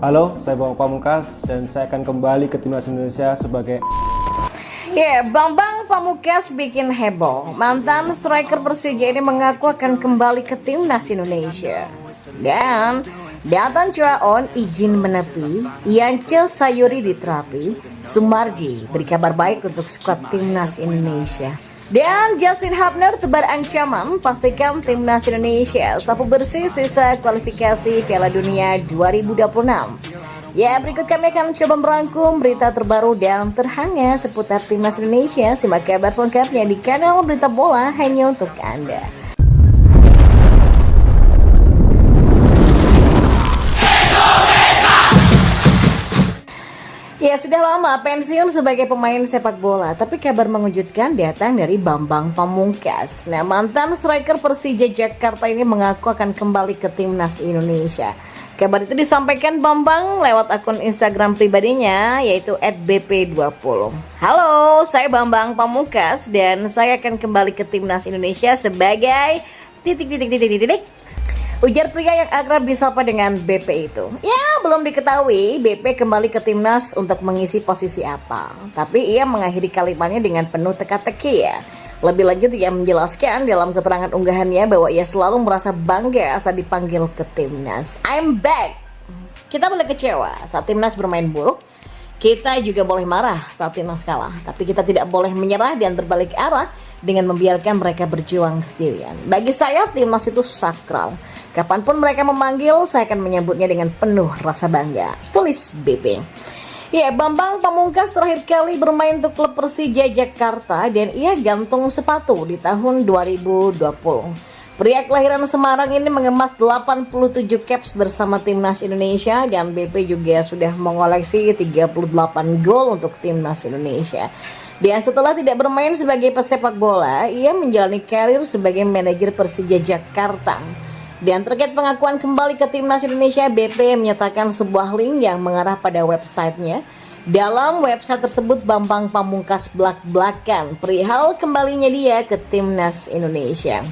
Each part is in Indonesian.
Halo, saya Bambang Pamungkas dan saya akan kembali ke Timnas Indonesia sebagai Bambang Pamungkas bikin heboh. Mantan striker Persija ini mengaku akan kembali ke Timnas Indonesia. Dan Datan Cuaon izin menepi, Yance Sayuri diterapi, Sumarji beri kabar baik untuk skuad Timnas Indonesia. Dan Justin Hubner tebar ancaman pastikan Timnas Indonesia sapu bersih sisa kualifikasi Piala Dunia 2026. Ya, berikut kami akan coba merangkum berita terbaru dan terhangat seputar Timnas Indonesia. Simak kabar selengkapnya di kanal Berita Bola hanya untuk Anda. Ya, sudah lama pensiun sebagai pemain sepak bola, tapi kabar mengejutkan datang dari Bambang Pamungkas. Nah, mantan striker Persija Jakarta ini mengaku akan kembali ke Timnas Indonesia. Kabar itu disampaikan Bambang lewat akun Instagram pribadinya, yaitu @bp20. Halo, saya Bambang Pamungkas dan saya akan kembali ke Timnas Indonesia sebagai ujar pria yang akrab disapa dengan BP itu. Ya, belum diketahui BP kembali ke Timnas untuk mengisi posisi apa. Tapi ia mengakhiri kalimatnya dengan penuh teka-teki ya. Lebih lanjut ia menjelaskan dalam keterangan unggahannya bahwa ia selalu merasa bangga saat dipanggil ke Timnas. I'm back. Kita boleh kecewa saat Timnas bermain buruk. Kita juga boleh marah saat Timnas kalah. Tapi kita tidak boleh menyerah dan berbalik arah dengan membiarkan mereka berjuang sendirian. Bagi saya Timnas itu sakral. Kapanpun mereka memanggil, saya akan menyambutnya dengan penuh rasa bangga. Tulis BP. Ya, Bambang Pamungkas terakhir kali bermain untuk klub Persija Jakarta dan ia gantung sepatu di tahun 2020. Pria kelahiran Semarang ini mengemas 87 caps bersama Timnas Indonesia dan BP juga sudah mengoleksi 38 gol untuk Timnas Indonesia. Dan setelah tidak bermain sebagai pesepak bola, ia menjalani karir sebagai manajer Persija Jakarta. Dan terkait pengakuan kembali ke Timnas Indonesia, BP menyatakan sebuah link yang mengarah pada websitenya. Dalam website tersebut Bambang Pamungkas belak-belakan perihal kembalinya dia ke Timnas Indonesia.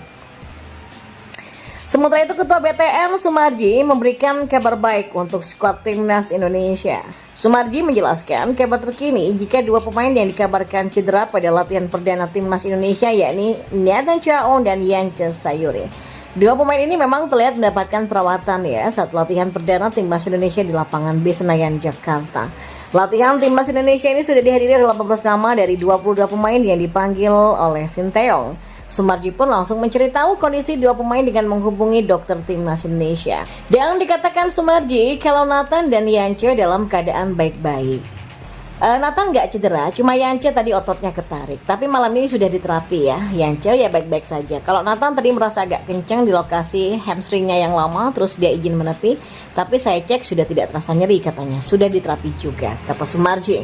Sementara itu Ketua BTN Sumarji memberikan kabar baik untuk skuad Timnas Indonesia. Sumarji menjelaskan kabar terkini jika dua pemain yang dikabarkan cedera pada latihan perdana Timnas Indonesia yakni Datan Cuaon dan Yance Sayuri. Dua pemain ini memang terlihat mendapatkan perawatan ya saat latihan perdana Timnas Indonesia di lapangan B Senayan, Jakarta. Latihan Timnas Indonesia ini sudah dihadiri 18 nama dari 22 pemain yang dipanggil oleh Sinteyong. Sumarji pun langsung menceritakan kondisi dua pemain dengan menghubungi dokter Timnas Indonesia. Dan dikatakan Sumarji kalau Nathan dan Yance dalam keadaan baik-baik. Nathan nggak cedera, cuma Yance tadi ototnya ketarik. Tapi malam ini sudah diterapi ya. Yance ya baik-baik saja. Kalau Nathan tadi merasa agak kencang di lokasi hamstringnya yang lama, terus dia izin menepi. Tapi saya cek sudah tidak terasa nyeri katanya. Sudah diterapi juga, kata Sumarji.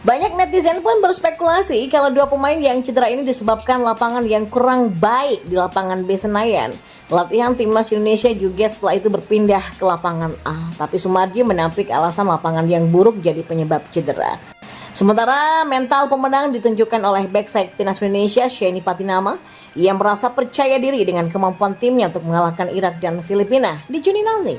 Banyak netizen pun berspekulasi kalau dua pemain yang cedera ini disebabkan lapangan yang kurang baik di lapangan B Senayan. Latihan Timnas Indonesia juga setelah itu berpindah ke lapangan A. Tapi Sumarji menampik alasan lapangan yang buruk jadi penyebab cedera. Sementara mental pemenang ditunjukkan oleh backside Timnas Indonesia Sheni Patinama yang merasa percaya diri dengan kemampuan timnya untuk mengalahkan Irak dan Filipina di Juni nanti.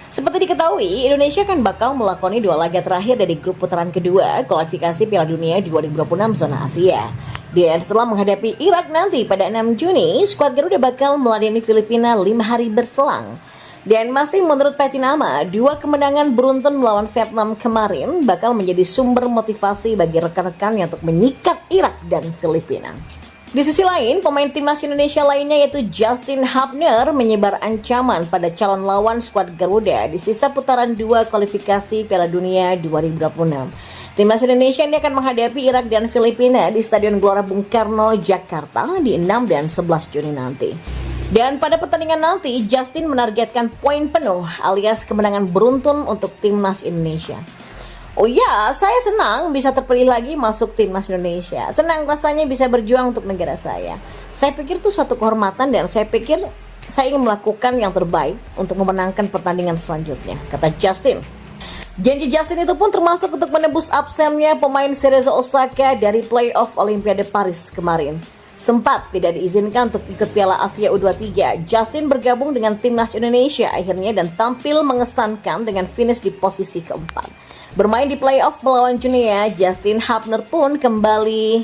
Seperti diketahui, Indonesia akan bakal melakoni dua laga terakhir dari grup putaran kedua kualifikasi Piala Dunia 2026 zona Asia. Dan setelah menghadapi Irak nanti pada 6 Juni, skuad Garuda bakal meladeni Filipina 5 hari berselang. Dan masih menurut Patinama, dua kemenangan beruntun melawan Vietnam kemarin bakal menjadi sumber motivasi bagi rekan-rekannya untuk menyikat Irak dan Filipina. Di sisi lain, pemain Timnas Indonesia lainnya yaitu Justin Hubner menyebar ancaman pada calon lawan skuad Garuda di sisa putaran 2 kualifikasi Piala Dunia 2026. Timnas Indonesia ini akan menghadapi Irak dan Filipina di Stadion Gelora Bung Karno, Jakarta di 6 dan 11 Juni nanti. Dan pada pertandingan nanti, Justin menargetkan poin penuh alias kemenangan beruntun untuk Timnas Indonesia. Oh ya, saya senang bisa terpilih lagi masuk Timnas Indonesia. Senang rasanya bisa berjuang untuk negara saya. Saya pikir itu suatu kehormatan dan saya pikir saya ingin melakukan yang terbaik untuk memenangkan pertandingan selanjutnya, kata Justin. Janji Justin itu pun termasuk untuk menebus absennya pemain Cerezo Osaka dari playoff Olimpiade Paris kemarin. sempat tidak diizinkan untuk ikut Piala Asia U23. Justin bergabung dengan timnas Indonesia akhirnya dan tampil mengesankan dengan finish di posisi keempat. Bermain di playoff melawan Guinea, Justin Hubner pun kembali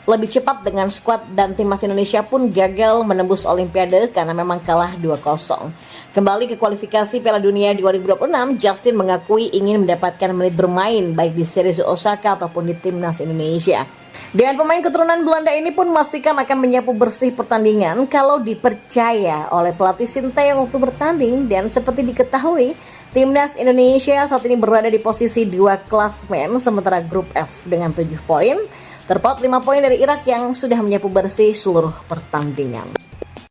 lebih cepat dengan skuad dan timnas Indonesia pun gagal menembus Olimpiade karena memang kalah 2-0. Kembali ke kualifikasi Piala Dunia 2026, Justin mengakui ingin mendapatkan menit bermain baik di Series Osaka ataupun di timnas Indonesia. Dan pemain keturunan Belanda ini pun memastikan akan menyapu bersih pertandingan kalau dipercaya oleh pelatih Sinteyong waktu bertanding. Dan seperti diketahui, timnas Indonesia saat ini berada di posisi 2 klasmen sementara grup F dengan 7 poin. Terpaut 5 poin dari Irak yang sudah menyapu bersih seluruh pertandingan.